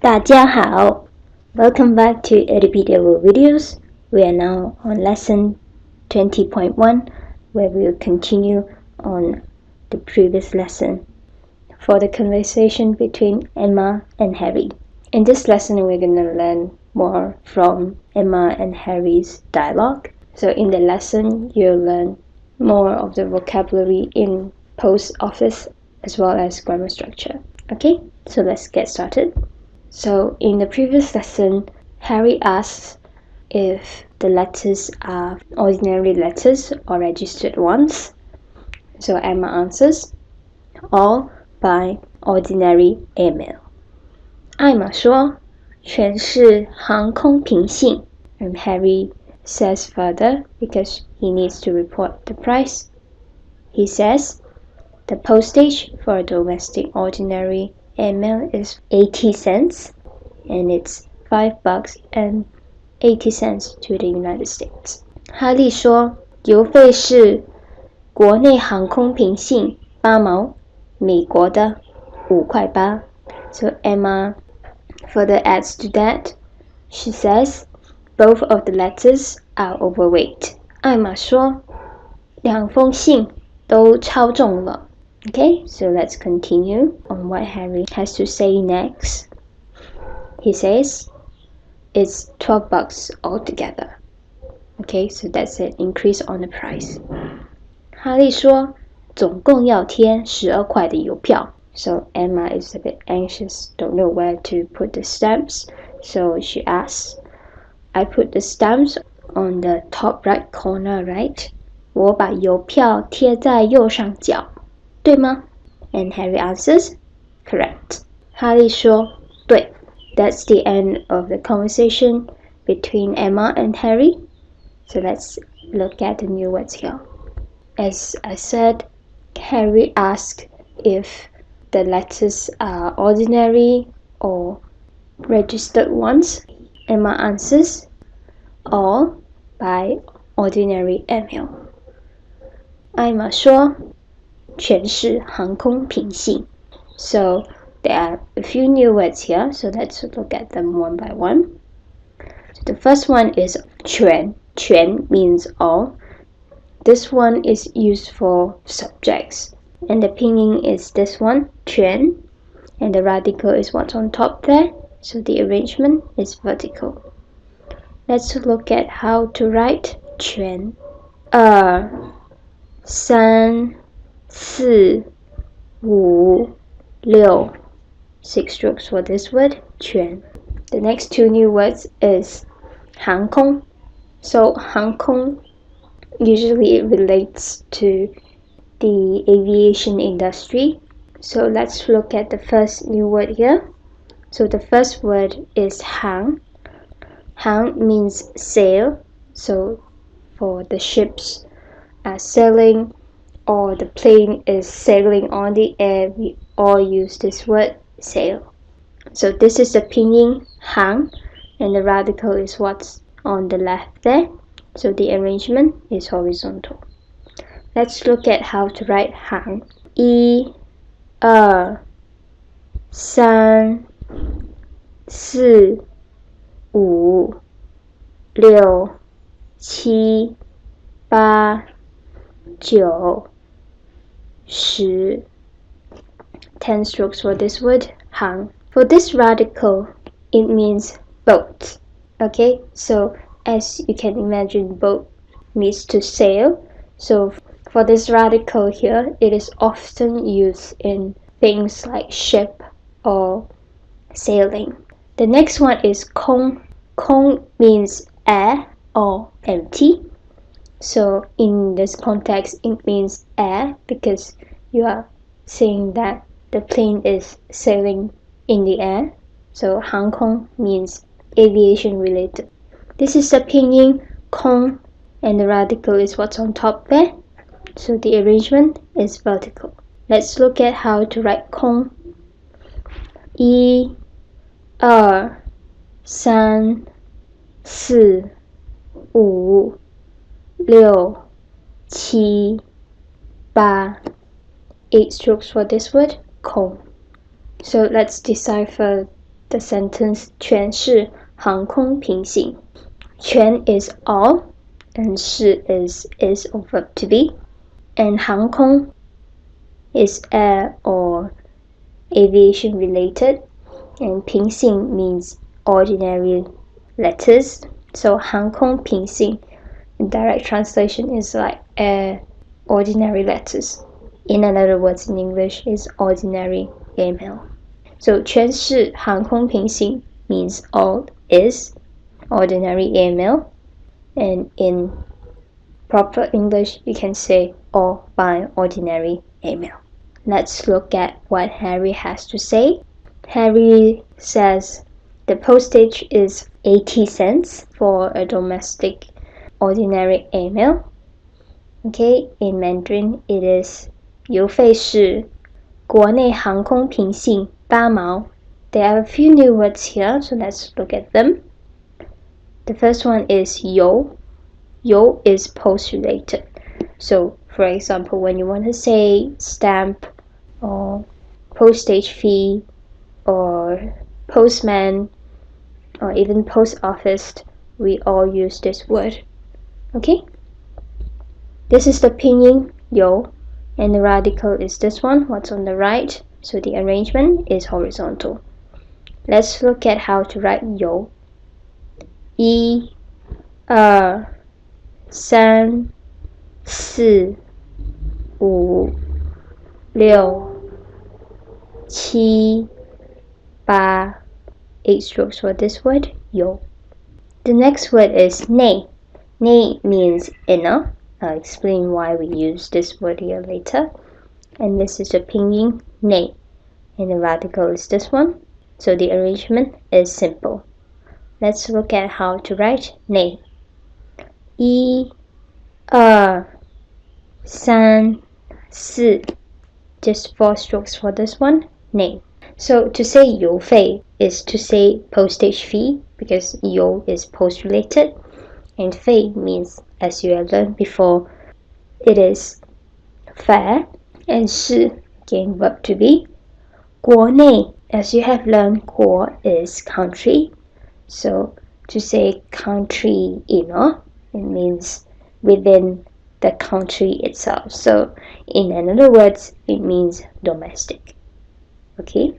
大家好 Welcome back to Repeat Our Videos. We are now on lesson 20.1 where we will continue on the previous lesson for the conversation between Emma and Harry. In this lesson we're going to learn more from Emma and Harry's dialogue. So in the lesson you'll learn more of the vocabulary in post office as well as grammar structure. Okay, so let's get started. So in the previous lesson, Harry asks if the letters are ordinary letters or registered ones. So Emma answers, all by ordinary email. 艾玛说，全是航空平信。And Harry says further, because he needs to report the price. He says, the postage for a domestic ordinary email is 80 cents, and it's $5 and 80 cents to the United States. 哈利说，邮费是国内航空平信8毛，美国的5块8。So Emma further adds to that. She says, both of the letters are overweight. 艾玛说，两封信都超重了。Okay, so let's continue on what Harry has to say next. He says, it's $12 altogether. Okay, so that's an increase on the price. 哈利说，总共要贴12块的邮票。So Emma is a bit anxious, don't know where to put the stamps. So she asks, I put the stamps on the top right corner, right? 我把邮票贴在右上角。对吗？ And Harry answers, correct. 哈利说，对。That's the end of the conversation between Emma and Harry. So let's look at the new words here. As I said, Harry asked if the letters are ordinary or registered ones. Emma answers, all by ordinary email. 艾玛说，全是航空平信。So there are a few new words here, so let's look at them one by one. So the first one is 全. 全 means all. This one is used for subjects, and the pinyin is this one, 全, and the radical is what's on top there, so the arrangement is vertical. Let's look at how to write 全. 2, 3, 4, 5, 6. 6 strokes for this word, 全. The next two new words is 航空. So 航空, usually it relates to the aviation industry. So let's look at the first new word here. So the first word is 航. 航 means sail. So for the ships are sailing or the plane is sailing on the air, we all use this word sail. So this is the pinyin 航, and the radical is what's on the left there. So the arrangement is horizontal. Let's look at how to write 航. 1, 2, 3, 4, 5, 6, 7, 8, 9, 10. 10 strokes for this word, 航. For this radical, it means boat. Okay, so as you can imagine, boat means to sail. So for this radical here, it is often used in things like ship or sailing. The next one is 空. 空 means air or empty. So in this context, it means air because you are saying that the plane is sailing in the air. So 航空 means aviation related. This is the pinyin 空, and the radical is what's on top there. So the arrangement is vertical. Let's look at how to write 空. 1, 2, 3, 4, 5, 6, 7, 8. 8 strokes for this word, 空. So let's decipher the the sentence 全是航空平行。全 is all, and 是 is or verb to be, and 航空 is air or aviation related, and 平行 means ordinary letters. So 航空平行, in direct translation, is like air ordinary letters. In other words, in English, is ordinary email. So 全是航空平行 means all is ordinary email, and in proper English, you can say all by ordinary email. Let's look at what Harry has to say. Harry says the postage is 80 cents for a domestic ordinary email. Okay, in Mandarin, it is 邮费是国内航空平行8毛. There are a few new words here, so let's look at them. The first one is 邮. 邮 is post related. So, for example, when you want to say stamp or postage fee or postman or even post office, we all use this word. Okay? This is the pinyin 邮, and the radical is this one, what's on the right, so the arrangement is horizontal. Let's look at how to write 邮. 1 2 3 4 5 6 7 8, 8 strokes for this word, 邮. The next word is 内. 内 means inner. I'll explain why we use this word here later. And this is a pinyin 内, and the radical is this one. So the arrangement is simple. Let's look at how to write 内. 1 2 3 4, just 4 strokes for this one, 内. So to say 邮费 is to say postage fee, because 邮 is post related, and 费 means, as you have learned before, it is fare, and 是 again verb to be. 国内, as you have learned, 国 is country, so to say country inner, it means within the country itself. So in other words, it means domestic. Okay?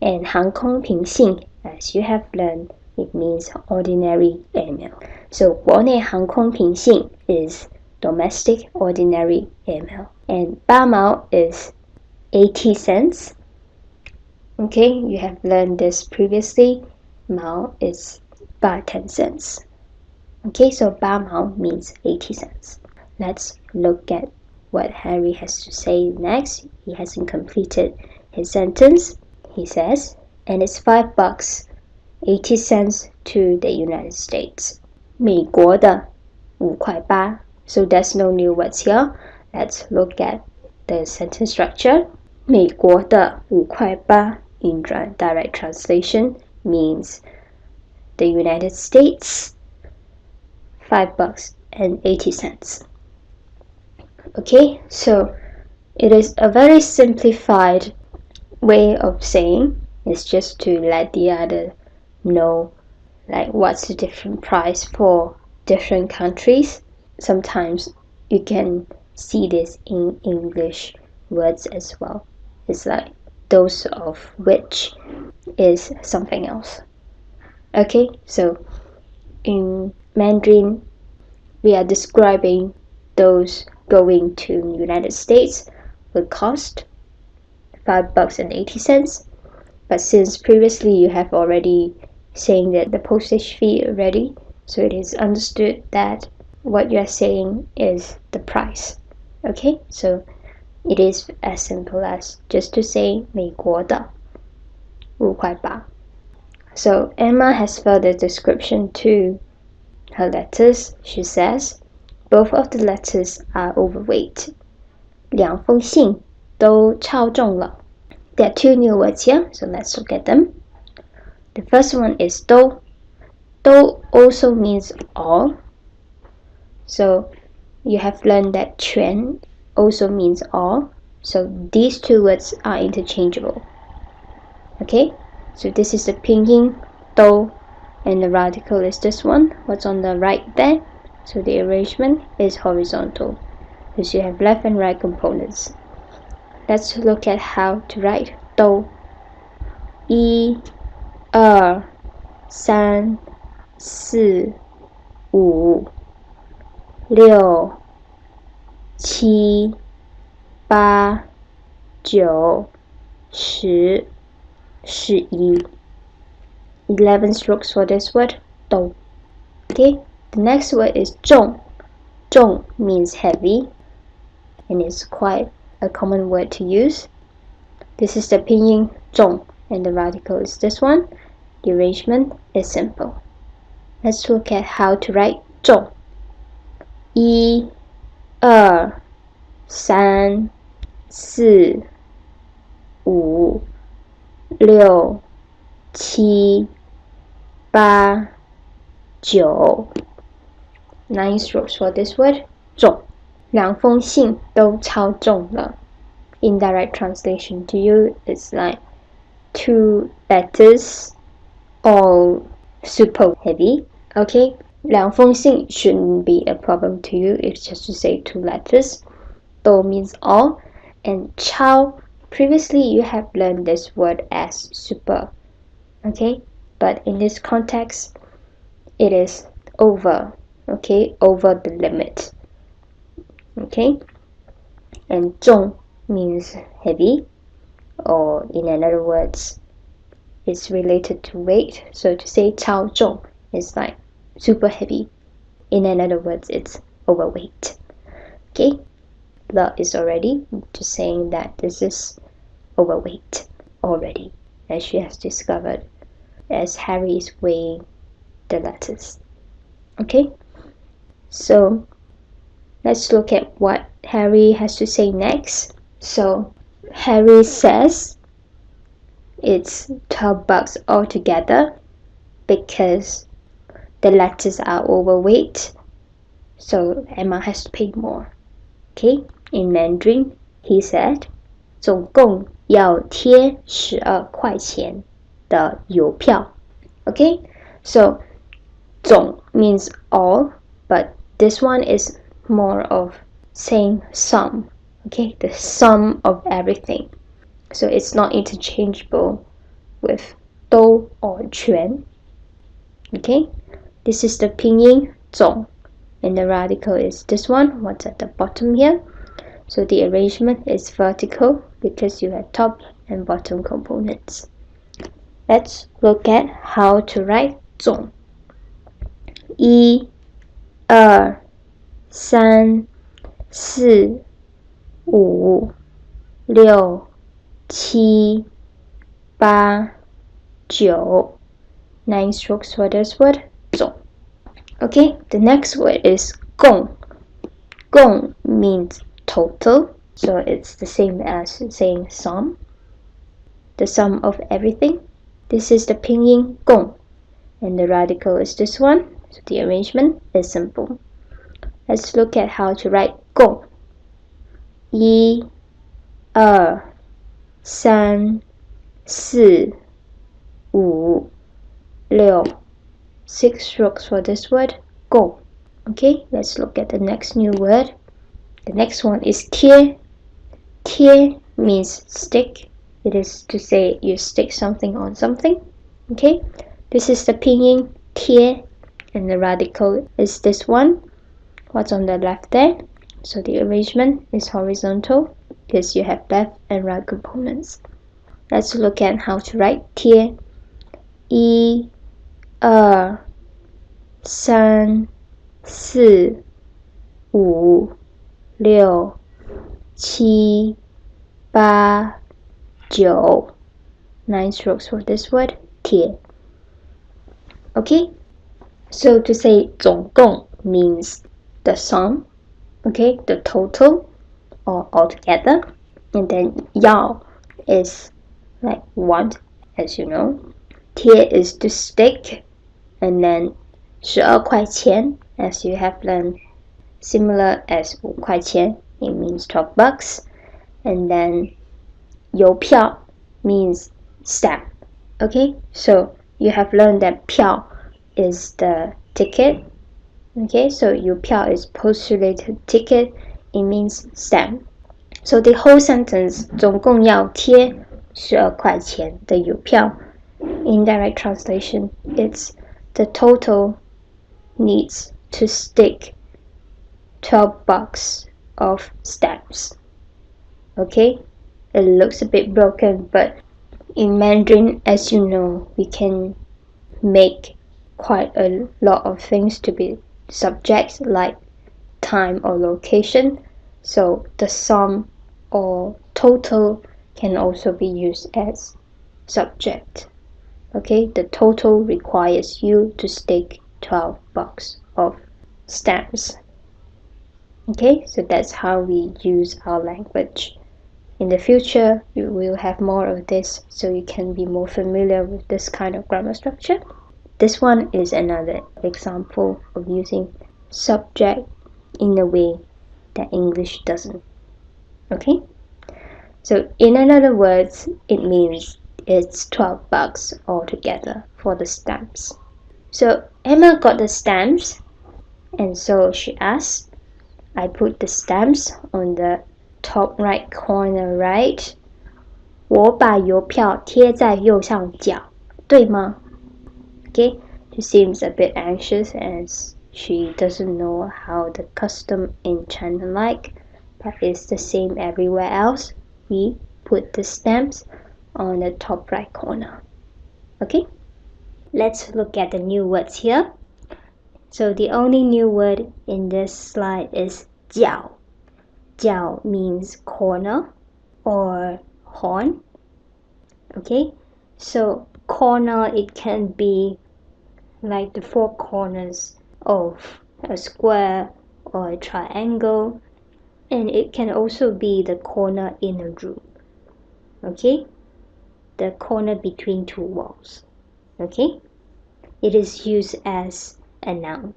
And 航空平行, as you have learned, it means ordinary email. So 国内航空平行 is domestic ordinary email. And 8毛 is 80 cents. Okay, you have learned this previously. 毛 is 10 cents. Okay, so 8毛 means 80 cents. Let's look at what Harry has to say next. He hasn't completed his sentence. He says, and it's $5, 80 cents to the United States. 美国的5块8. So there's no new words here. Let's look at the sentence structure. 美国的5块8 in direct translation means the United States, $5 and 80 cents. Okay, so it is a very simplified way of saying. It's just to let the other know like what's the different price for different countries. Sometimes you can see this in English words as well. It's like those of which is something else. Okay, so in Mandarin, we are describing those going to United States will cost $5 and 80 cents. But since previously you have already saying that the postage fee already, so it is understood that what you are saying is the price. Okay, so it is as simple as just to say 美国的5块8. So Emma has further description to her letters. She says both of the letters are overweight. 两封信都超重了. There are 2 new words here, so let's look at them. The first one is 都. 都 also means all. So you have learned that 全 also means all. So these 2 words are interchangeable. Okay? So this is the pinyin dou, and the radical is this one. What's on the right there? So the arrangement is horizontal, because you have left and right components. Let's look at how to write dou. 1、2、3、4、5、6、7、8、9、10、11. 11 strokes for this word, dou. Okay, the next word is 重. 重 means heavy, and it's quite a common word to use. This is the pinyin 重, and the radical is this one. The arrangement is simple. Let's look at how to write 重. 1、2、3、4、5、6、7、8、9. 9 strokes for this word, 重. 两封信都超重了. Indirect translation to you is like 2 letters all super heavy. Okay, 两封信 shouldn't be a problem to you. It's just to say 2 letters. 都 means all, and 超, previously you have learned this word as super. Okay, but in this context it is over. Okay, over the limit. Okay, and 重 means heavy, or in other words, it's related to weight. So to say 超重 is like super heavy. In other words, it's overweight. Okay, the is already just saying that this is overweight already, as she has discovered as Harry is weighing the letters. Okay, so let's look at what Harry has to say next. So Harry says it's $12 altogether because the letters are overweight, so Emma has to pay more. Okay, in Mandarin, he said 总共要贴12块钱的邮票. Okay, so 总 means all, but this one is more of saying sum. Okay, the sum of everything. So it's not interchangeable with 都 or 全. Okay, this is the pinyin 总, and the radical is this one, what's at the bottom here. So the arrangement is vertical because you have top and bottom components. Let's look at how to write 总. 1、2、3、4、5、6、7、8、9. 9 strokes for this word, 总. Okay, the next word is 共. 共 means total, so it's the same as saying sum, the sum of everything. This is the pinyin 共, and the radical is this one, so the arrangement is simple. Let's look at how to write 共. 1、2、3、4、5、6. 6 strokes for this word, 共. Okay, let's look at the next new word. The next one is 贴. 贴 means stick. It is to say you stick something on something. Okay, this is the pinyin 贴, and the radical is this one. What's on the left there? So the arrangement is horizontal because you have left and right components. Let's look at how to write 贴. 1、2、3、4、5、6、7、8、9. 9 strokes for this word, 贴. Okay, so to say 总共 means the sum, okay, the total or altogether, and then 要 is like want, as you know. 贴 is to stick, and then 12块钱, as you have learned, similar as 5块钱, it means $12. And then 邮票 means stamp, Okay, so you have learned that 票 is the ticket. Okay, so 邮票 is postulated ticket. It means stamp. So the whole sentence 总共要贴12块钱的邮票. In direct translation, it's the total needs to stick 12 bucks of stamps. Okay, it looks a bit broken, but in Mandarin, as you know, we can make quite a lot of things to be subjects like time or location. So the sum or total can also be used as subject. Okay, the total requires you to stick 12 bucks of stamps. Okay, so that's how we use our language. In the future, you will have more of this, so you can be more familiar with this kind of grammar structure. This one is another example of using subject in a way that English doesn't. Okay? So in other words, it means it's 12 bucks altogether for the stamps. So Emma got the stamps, and so she asked, I put the stamps on the top right corner, right? 我把邮票贴在右上角，对吗？ Okay, she seems a bit anxious as she doesn't know how the custom in China like, but it's the same everywhere else. We put the stamps on the top right corner. Okay, let's look at the new words here. So the only new word in this slide is 角. 角 means corner or horn. Okay, so corner, it can be like the four corners of a square or a triangle, and it can also be the corner in a room. Okay, the corner between two walls. Okay, it is used as a noun.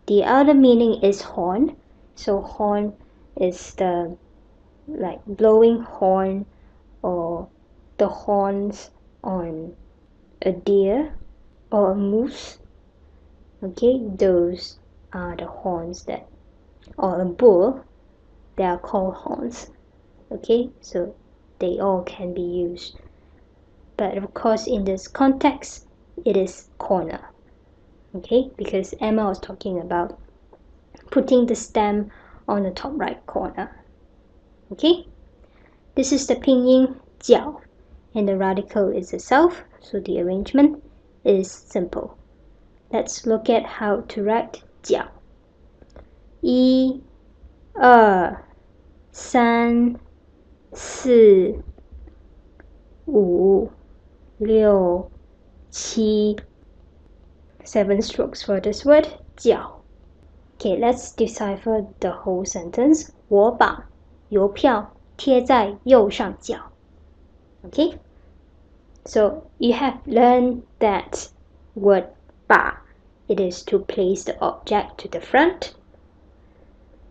The other meaning is horn. So horn is the like blowing horn or the horns on a deer or a moose. Okay, those are the horns that, or a bull, they are called horns. Okay, so they all can be used, but of course in this context it is corner. Okay, because Emma was talking about putting the stamp on the top right corner. Okay, this is the pinyin 角, and the radical is the self, so the arrangement is simple. Let's look at how to write 角. 1、2、3、4、5、6、7. 7 strokes for this word, 角. Okay, let's decipher the whole sentence. 我把邮票贴在右上角. Okay, so you have learned that word 把, it is to place the object to the front.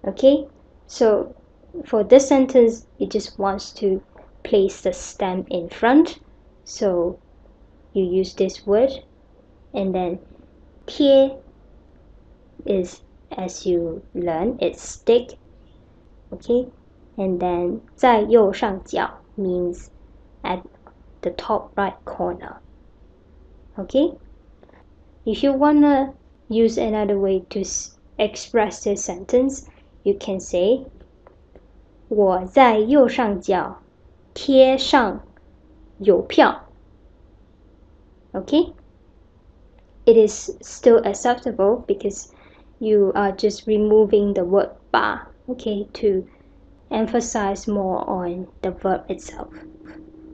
Okay, so for this sentence, it just wants to place the stamp in front. So you use this word, and then 贴 is, as you learn, it's stick. Okay, and then 在右上角 means at the top right corner. Okay, if you wanna use another way to express this sentence, you can say 我在右上角贴上邮票. Okay, it is still acceptable because you are just removing the word 把, okay, to emphasize more on the verb itself.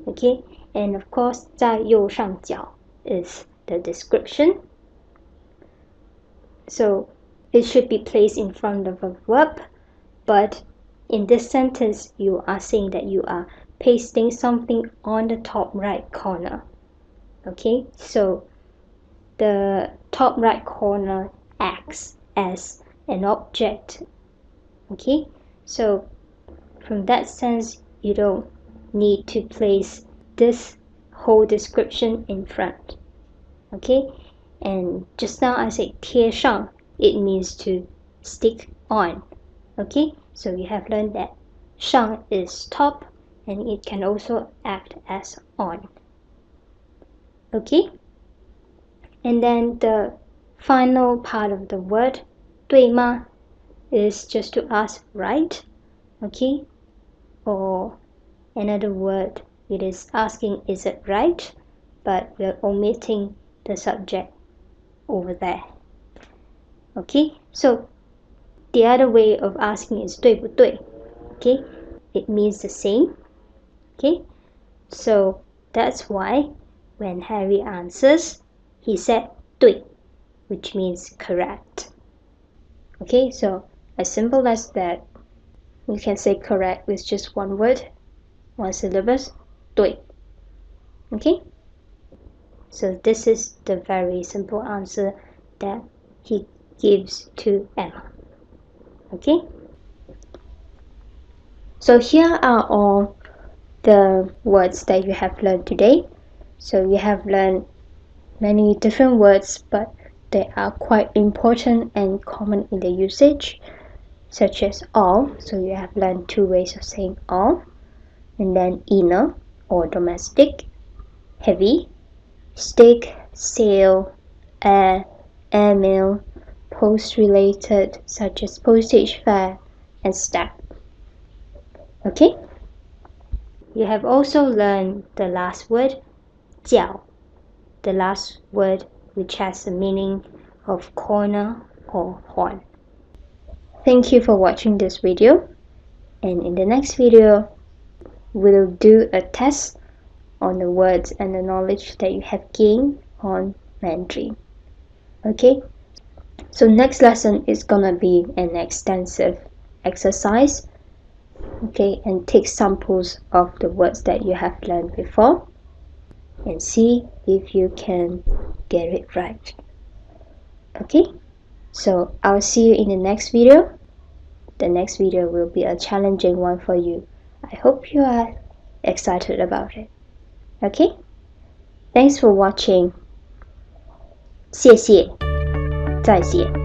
Okay, and of course 在右上角 is the description, so it should be placed in front of a verb, but in this sentence you are saying that you are pasting something on the top right corner. Okay, so the top right corner acts as an object. Okay, so from that sense, you don't need to place this whole description in front. Okay, and just now I said 贴上, it means to stick on. Okay, so you have learned that 上 is top and it can also act as on. Okay, and then the final part of the word 对吗 is just to ask right. Okay, or another word, it is asking is it right, but we're omitting the subject over there. Okay, so the other way of asking is 对不对. Okay, it means the same. Okay, so that's why when Harry answers, he said 对, which means correct. Okay, so as simple as that, you can say correct with just one word, one syllabus, 对. Okay, so this is the very simple answer that he gives to Emma. Okay, so here are all the words that you have learned today. So you have learned many different words, but they are quite important and common in the usage, such as all. So you have learned 2 ways of saying all, and then inner or domestic, heavy, stick, sail, air, airmail, post-related such as postage fare and stamp. Okay, you have also learned the last word 角, the last word which has the meaning of corner or horn. Thank you for watching this video, and in the next video we'll do a test on the words and the knowledge that you have gained on Mandarin. Okay, so next lesson is gonna be an extensive exercise. Okay, and take samples of the words that you have learned before and see if you can get it right. Okay, so I'll see you in the next video. The next video will be a challenging one for you. I hope you are excited about it. Okay, thanks for watching. 谢谢，再见。